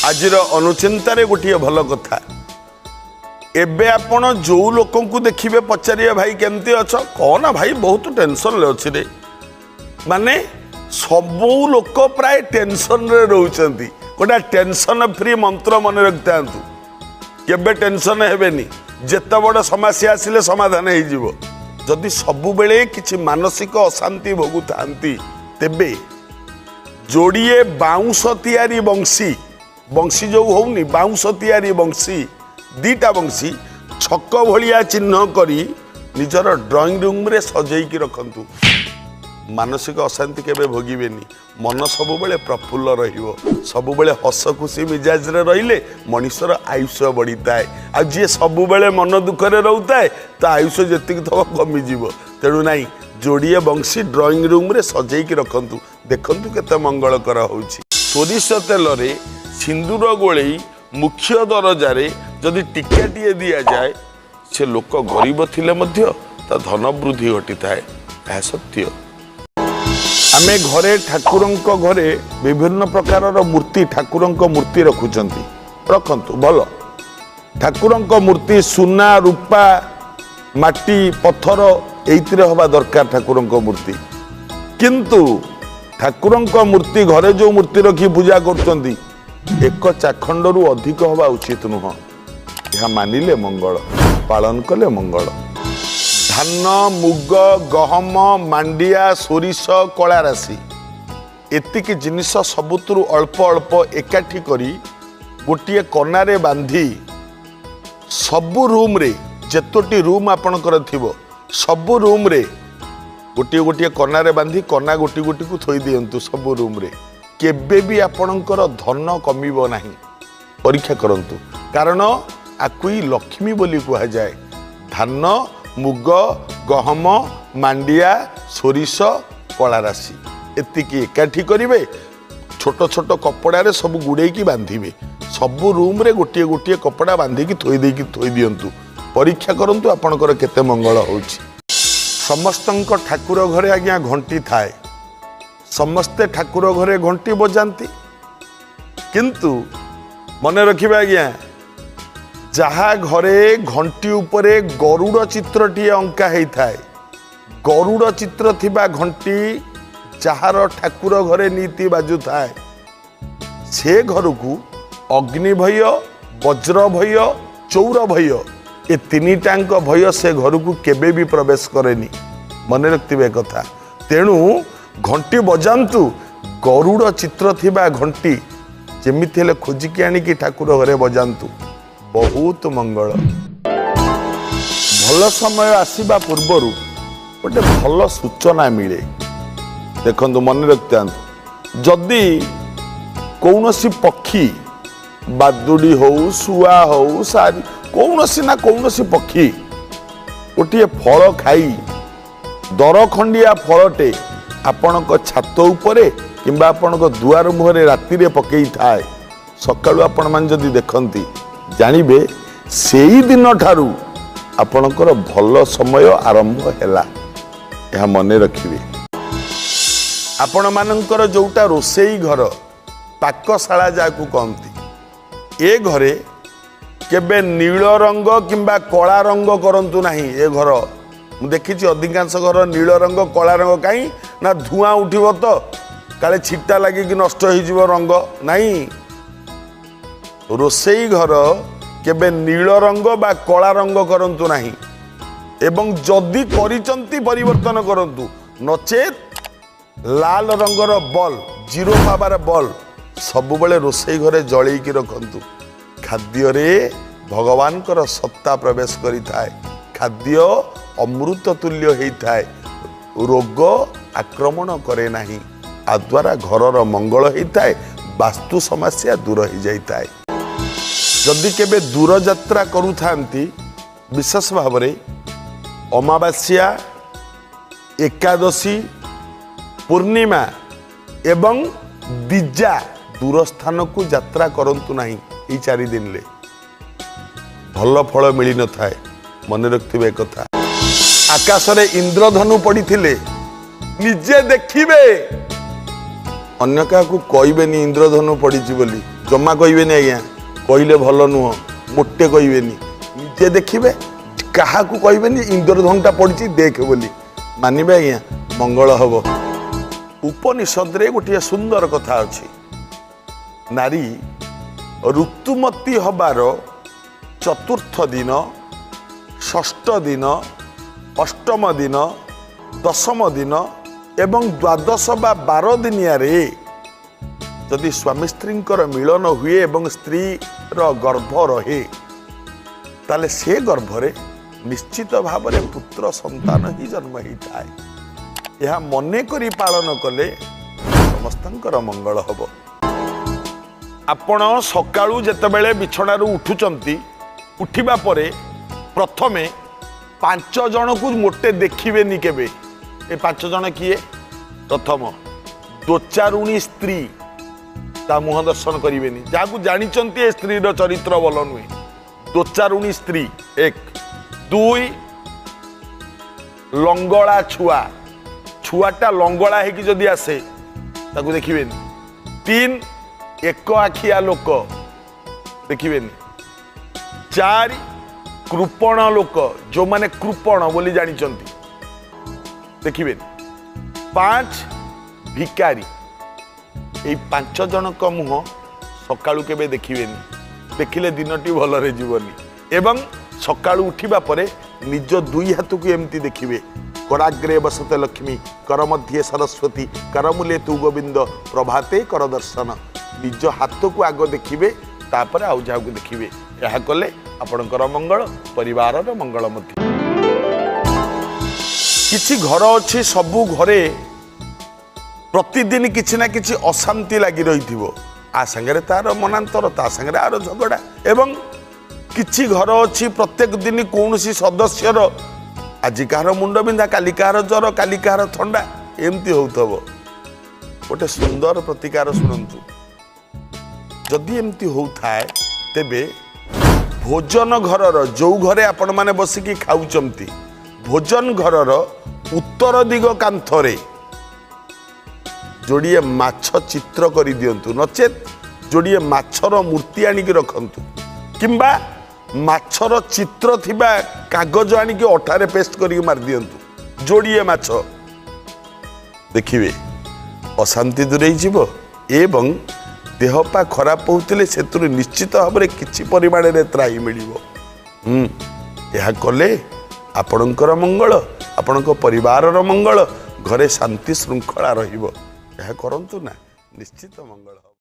आजिर अनुचिंतार गोटे भल कथा एबे आपण जो लोक देखिए पचारे भाई केमती अछ कहना भाई बहुत टेंशन अच्छी रे माने सबू लोक प्राय टेंशन रे रोचंती गोटा टेंशन फ्री मंत्र मन रखता केबे टेंशन हेबेनी जेते बड़ समस्या आसिले समाधान हो जिवो जदि सबु बेले किछि मानसिक अशांति भोगुतांती तेबे जोड़िए बाउंस तैयारी बंशी बंशी जो होनी बाउंस तैयारी बंशी दीटा बंशी छक भलिया चिन्ह करी निजर ड्राइंग रूम रे सजेकी रखंतु मानसिक अशांति केबे भोगिबेनी मन सबु बेले प्रफुल्ल रहिबो सबु बेले हस खुशी मिजाज रे रहिले मनुष्यर आयुष्य बढ़ीताए आ जे सबु बेले मन दुख रे रहउताए ता आयुष्य जेतिक थब कमी जीवो तेणु नाही जोड़िए बंशी ड्राइंग रूम रे सजेकी रखंतु देखंतु केते मंगलकर होउछि सोरिष तेल रे सिंदूर गोळेई मुख्य दरजारे जदि टिकाटिए दि जाए से लोक गरीब थिले मध्य ता धन वृद्धि घटी थाए यह सत्य आमे घरे ठाकुरंक घरे विभिन्न प्रकार मूर्ति ठाकुरंक मूर्ति रखुचंती रखंतु भल ठाकुरंक मूर्ति सुना रूपा माटी पत्थर एइतिरे हवा दरकार ठाकुरंक मूर्ति किंतु ठाकुरंक मूर्ति घरे जो मूर्ति रखी पूजा करचंती एक चाखंडरू अधिक हवा उचित नुह यह मानिले मंगल पालन कले मंगल धान मुग गहम मांडिया सोरिष कला राशि एतिक जिनिस सबुतु अल्प अल्प एकाठी करी गोटे कनारे बांधी सबु रूम रे जेतोटी रूम आपणकर थिबो सबु रूम रे गोटे गोटे कनारे बांधी कना गोटी गोटी को थोई दियंतु सबु रूम रे केबे भी आपणकर धन कमिबो नाही परीक्षा करंतु कारण आकुई लक्ष्मी बोली कहा जाए धान मुग गहम मांडिया सोरिष कला राशि एतिकी एकाठी करिवे छोट छोट कपड़ा सब गुड़े की बांधिबे सबु रूम रे गोटे गोटे कपड़ा बांधिकी थोई दियंतु परीक्षा करंतु आपणकर केते मंगल होउछि समस्तंक ठाकुर घरे आज्ञा घंटी थाए समस्ते ठाकुर घरे घंटी बजाती किंतु मन रखिबे आज्ञा जहा घरे घंटी उपरे गरुड़ चित्रटी अंका होता है गरुड़ चित्र थिबा घंटी जार ठाकुर घरे नीति बाजु थाए से घर को अग्नि भय वज्र भय चौर भय ए तीन टांक भय से घर को केबे भी प्रवेश करेनी मन रखिबे कथा तेणु घंटी बजांतु गरुड़ चित्र थिबा घंटी जेमिति हेले खोजिकी आनिकी ठाकुर घरे बजांतु बहुत मंगल भल समय आसीबा पूर्वरु गोटे भल सूचना मिले देखंतु मन रखता जदि कौनसी पक्षी बादुड़ी हो सुआ हो सारी कौनसी ना कौनसी पक्षी गोटे फल खाई दर खंडिया फलटे आपणक छात उपरे किंबा आपणक दुआर मुहरे राति रे पकई थाए सकाळु आपण मान जदि देखंती जानिबे सेई दिन ठारू आपणकर भल समय आरंभ हैला यह मने रखिबे आपण मानकर जोटा रोसेई घर पाकशाला जाकू कहती ए घरे केबे नील रंग किंबा कला रंग करंतु नाही ए घर मु देखिछि अधिकांश घर नील रंग कला रंग कहीं ना धुआं उठिब तो काले छिटा लगे कि नष्ट हो रंग नहीं रोसेई घर केबे नील रंग बा कला रंग करंतु नाही एवं जदि करिसंती परिवर्तन करंतु नचेत लाल रंगर बल जीरो पावर बल सब बेले रोसेई घरे जळई की रखंतु खाद्य रे भगवान कर सत्ता प्रवेश करि थाए खाद्य अमृत तुल्य होता है रोग आक्रमण करे नहीं आ द्वारा घरर मंगल होता है वास्तु समस्या दूर हो जाता है जदि केबे दूर यात्रा करूथांती विशेष भाव में अमावास्या एकादशी पूर्णिमा एवं दिजा दूर स्थान को यात्रा करंतु नहीं ये 4 दिन ले भल फल मिल न थाए मन रखिबे कथा आकाश रे इंद्रधनु पड़ी थिले निजे देखिबे अन्य का कहबेनी इंद्रधनु पड़ी बोली जमा कहबेनि आज्ञा कहले भल नुह मोटे कहबेनि निजे देखिए क्या कहबेनि इंद्रधनुटा पड़ी देख बोली मानवे आज्ञा मंगल हम। उपनिषद रे गोटे सुंदर कथा अच्छी नारी ऋतुमती हबार चतुर्थ दिन षष्ठ दिन अष्टम दिन दशम दिन एवं द्वादश बा 12 दिनिया जदि स्वामी स्त्री मिलन हुए एवं स्त्री गर्भ रहे ताले से गर्भरे निश्चित भाव में पुत्र संतान ही जन्म होता है। यह मने करी पालन कले समस्तंकर मंगल हब। आपण सकाळू जेतेबेले बिछणारू उठुचंती उठिबा परे प्रथमे 5 जन को मोटे देखिबेनी केबे। ए 5 जन किए? प्रथम दोचारुणी स्त्री ता मुह दर्शन करिवेनी जाकू जानिचंती ए स्त्री रो चरित्र भल नुहे। दोचारुणी स्त्री 1 2 लंगड़ा छुआ छुआटा लंगड़ा है कि जदि आसे ताकू देखिबेनी। 3 एक आखिया लोक देखिबेनी। 4 कृपण लोक जो माने कृपण बोली जानिचंती देखिबेनी। 5 भिकारी ये 5 जनक मुह सकाळू केबे देखिबेनी देखिले दिनटी भलरे जीवनी। एवं सकाळू उठिबा परे निज 2 हाथ को एमती देखिबे कराग्रे बसते लक्ष्मी कर मध्ये सरस्वती करमूले तू गोविंद प्रभाते कर दर्शन। निज हाथ को आग देखिबे तापर आउ जाऊ देखिबे। यह कले आपणकर मंगल परिवार मंगल मध्य। किछि घर अछि सबु घरे प्रतिदिन किछि ना किछि अशांति लगी रही आ संगे तार मनांतर ता संगे आर झगड़ा एवं किछि घर अच्छी प्रत्येक दिन कौन सी सदस्यर आज कहार मुंड बिंधा काली कहार ज्वर काली कहार थंडा एमती होथबो। गोटे सुंदर प्रतिकार शुणु जदि एमती होथाए तेबे भोजन घरर जो घरे आपण माने बसिकी खाउचंती भोजन घरर उत्तर दिग कांथरे जोड़िए माछ चित्र करी दियंतु नचेत जोड़िए माछर मूर्ति आनिकी रखंतु किंबा माछर चित्र थिबा कागज आनिकी अठारे पेस्ट करी मार दियंतु जोड़िए माछ देखिए अशांति दूरेई जीव एवं देहपा खराब होते से निश्चित भाव में किसी परिमाण में त्राही मिलिबो। यह कले आपणकर मंगल आपण परिवार मंगल घरे शांति श्रृंखला रहिबो। यह करंतु ना निश्चित मंगल।